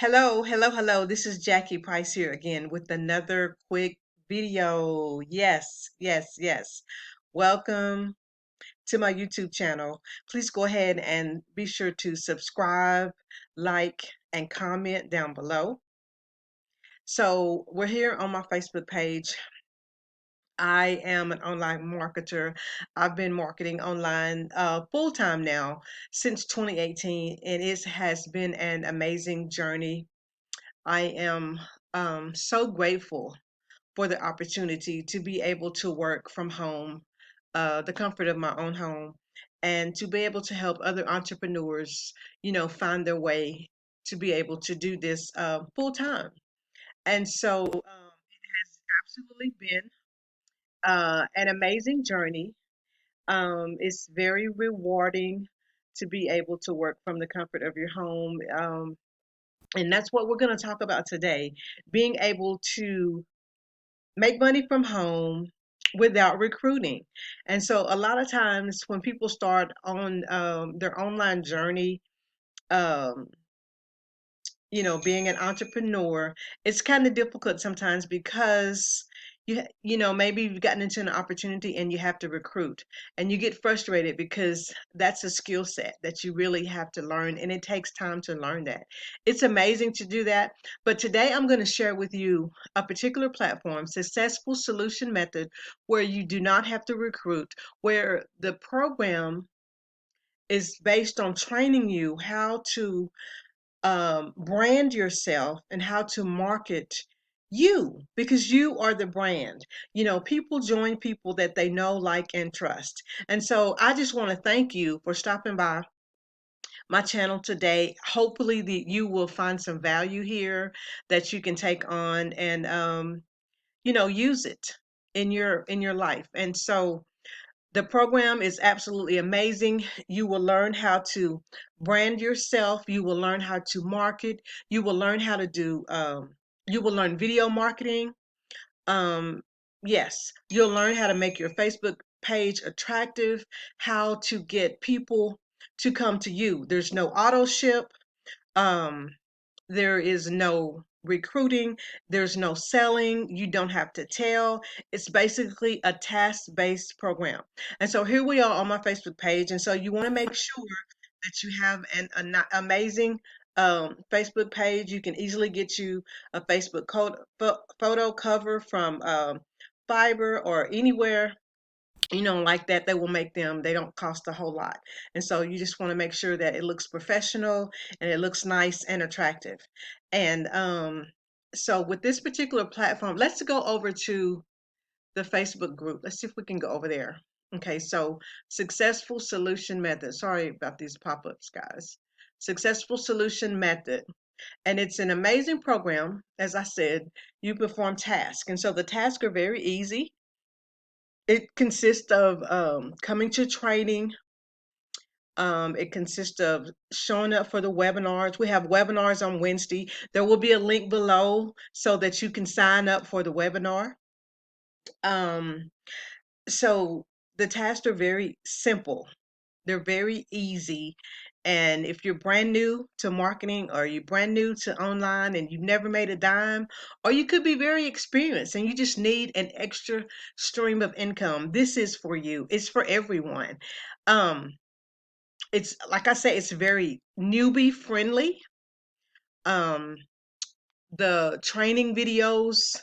Hello, hello, hello. This is Jackie Price here again with another quick video. Yes, yes, yes. Welcome to my YouTube channel. Please go ahead and be sure to subscribe, like, and comment down below. So we're here on my Facebook page. I am an online marketer. I've been marketing online full time now since 2018, and it has been an amazing journey. I am so grateful for the opportunity to be able to work from home, the comfort of my own home, and to be able to help other entrepreneurs, find their way to be able to do this full time. And so it has absolutely been an amazing journey. It's very rewarding to be able to work from the comfort of your home. And that's what we're going to talk about today, being able to make money from home without recruiting. And so, a lot of times when people start on their online journey, um, being an entrepreneur, it's kind of difficult sometimes because maybe you've gotten into an opportunity and you have to recruit and you get frustrated because that's a skill set that you really have to learn, and it takes time to learn that. It's amazing to do that. But today I'm going to share with you a particular platform, Successful Solution Method, where you do not have to recruit, where the program is based on training you how to brand yourself and how to market you, because you are the brand. People join people that they know, like, and trust. And so I just want to thank you for stopping by my channel today. Hopefully that you will find some value here that you can take on and use it in your life. And so the program is absolutely amazing. You will learn how to brand yourself. You will learn how to market. You will learn how to you will learn video marketing. Um, yes, you'll learn how to make your Facebook page attractive, how to get people to come to you. There's no auto ship. Um, there is no recruiting, there's no selling, you don't have to tell. It's basically a task-based program. And so here we are on my Facebook page. And so you want to make sure that you have an amazing Facebook page. You can easily get you a Facebook photo cover from Fiverr or anywhere like that. They will make them. They don't cost a whole lot. And so you just want to make sure that it looks professional and it looks nice and attractive. And so with this particular platform, let's go over to the Facebook group. Let's see if we can go over there. Okay, so Successful Solution Method. Sorry about these pop-ups, guys. Successful Solution Method. And it's an amazing program. As I said, you perform tasks. And so the tasks are very easy. It consists of coming to training. It consists of showing up for the webinars. We have webinars on Wednesday. There will be a link below so that you can sign up for the webinar. Um, so the tasks are very simple. They're very easy. And if you're brand new to marketing, or you're brand new to online and you've never made a dime, or you could be very experienced and you just need an extra stream of income, this is for you. It's for everyone. Um, it's like I say, it's very newbie friendly. Um, the training videos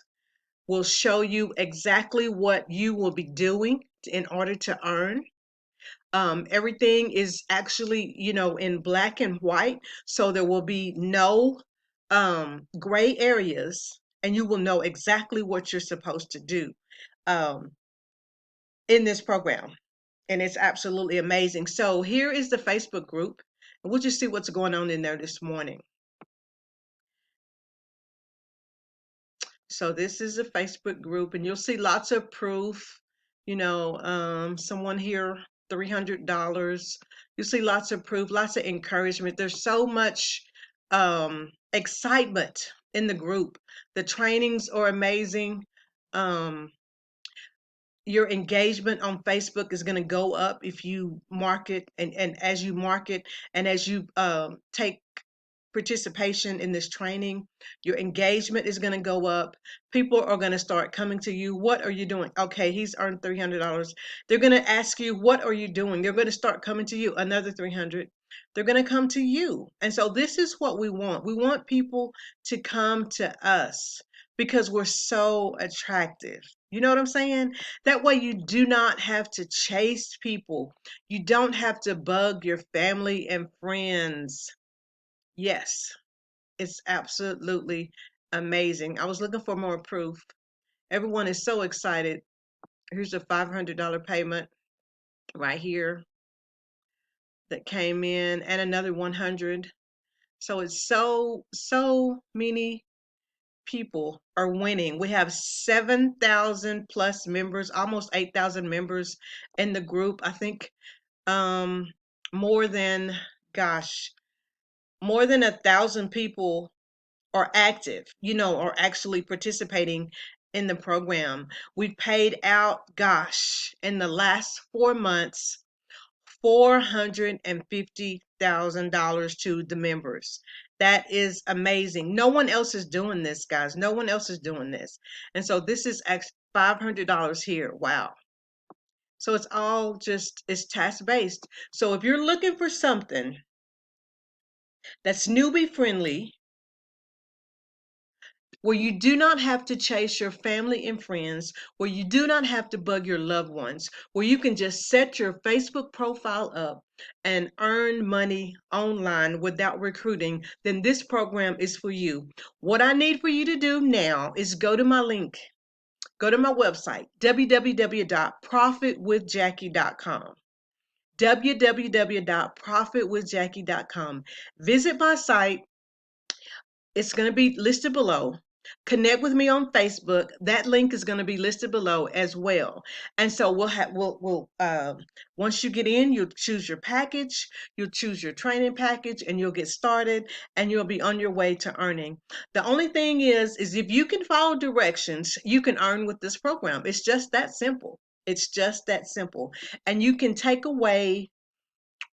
will show you exactly what you will be doing in order to earn. Everything is actually, in black and white, so there will be no gray areas, and you will know exactly what you're supposed to do um, in this program. And it's absolutely amazing. So here is the Facebook group, and we'll just see what's going on in there this morning. So this is a Facebook group, and you'll see lots of proof. Someone here, $300. You see lots of proof, lots of encouragement. There's so much excitement in the group. The trainings are amazing. Um, your engagement on Facebook is going to go up if you market, and as you market and as you take participation in this training, your engagement is going to go up. People are going to start coming to you. What are you doing? Okay, he's earned $300. They're going to ask you, what are you doing? They're going to start coming to you. Another 300. They're going to come to you. And so this is what we want. We want people to come to us because we're so attractive. You know what I'm saying? That way you do not have to chase people. You don't have to bug your family and friends. Yes, it's absolutely amazing. I was looking for more proof. Everyone is so excited. Here's a $500 payment right here that came in, and another 100. So it's so many people are winning. We have 7,000 plus members, almost 8,000 members in the group. I think um more than, gosh, more than 1,000 people are active, are actually participating in the program. We've paid out, gosh, in the last 4 months, $450,000 to the members. That is amazing. No one else is doing this, guys. No one else is doing this. And so this is $500 here. Wow. So it's all just, it's task based. So if you're looking for something that's newbie friendly, where you do not have to chase your family and friends, where you do not have to bug your loved ones, where you can just set your Facebook profile up and earn money online without recruiting, then this program is for you. What I need for you to do now is go to my link, go to my website, www.profitwithjackie.com. www.profitwithjackie.com. Visit my site. It's going to be listed below. Connect with me on Facebook. That link is going to be listed below as well. And so once you get in, you'll choose your package, you'll choose your training package, and you'll get started, and you'll be on your way to earning. The only thing is if you can follow directions, you can earn with this program. It's just that simple. It's just that simple. And you can take away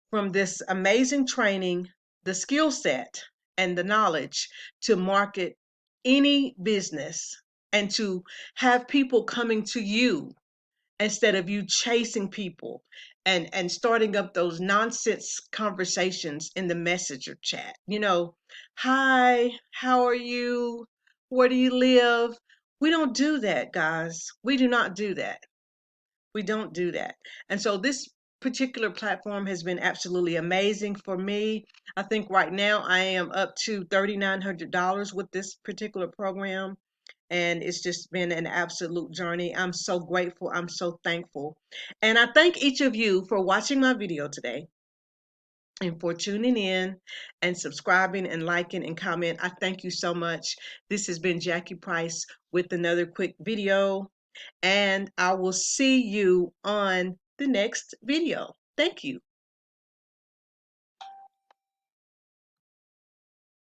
from this amazing training the skill set and the knowledge to market any business and to have people coming to you instead of you chasing people and starting up those nonsense conversations in the messenger chat. Hi, how are you? Where do you live? We don't do that, guys. We do not do that. We don't do that. And so this particular platform has been absolutely amazing for me. I think right now I am up to $3,900 with this particular program. And it's just been an absolute journey. I'm so grateful. I'm so thankful. And I thank each of you for watching my video today and for tuning in and subscribing and liking and comment. I thank you so much. This has been Jackie Price with another quick video, and I will see you on the next video. Thank you.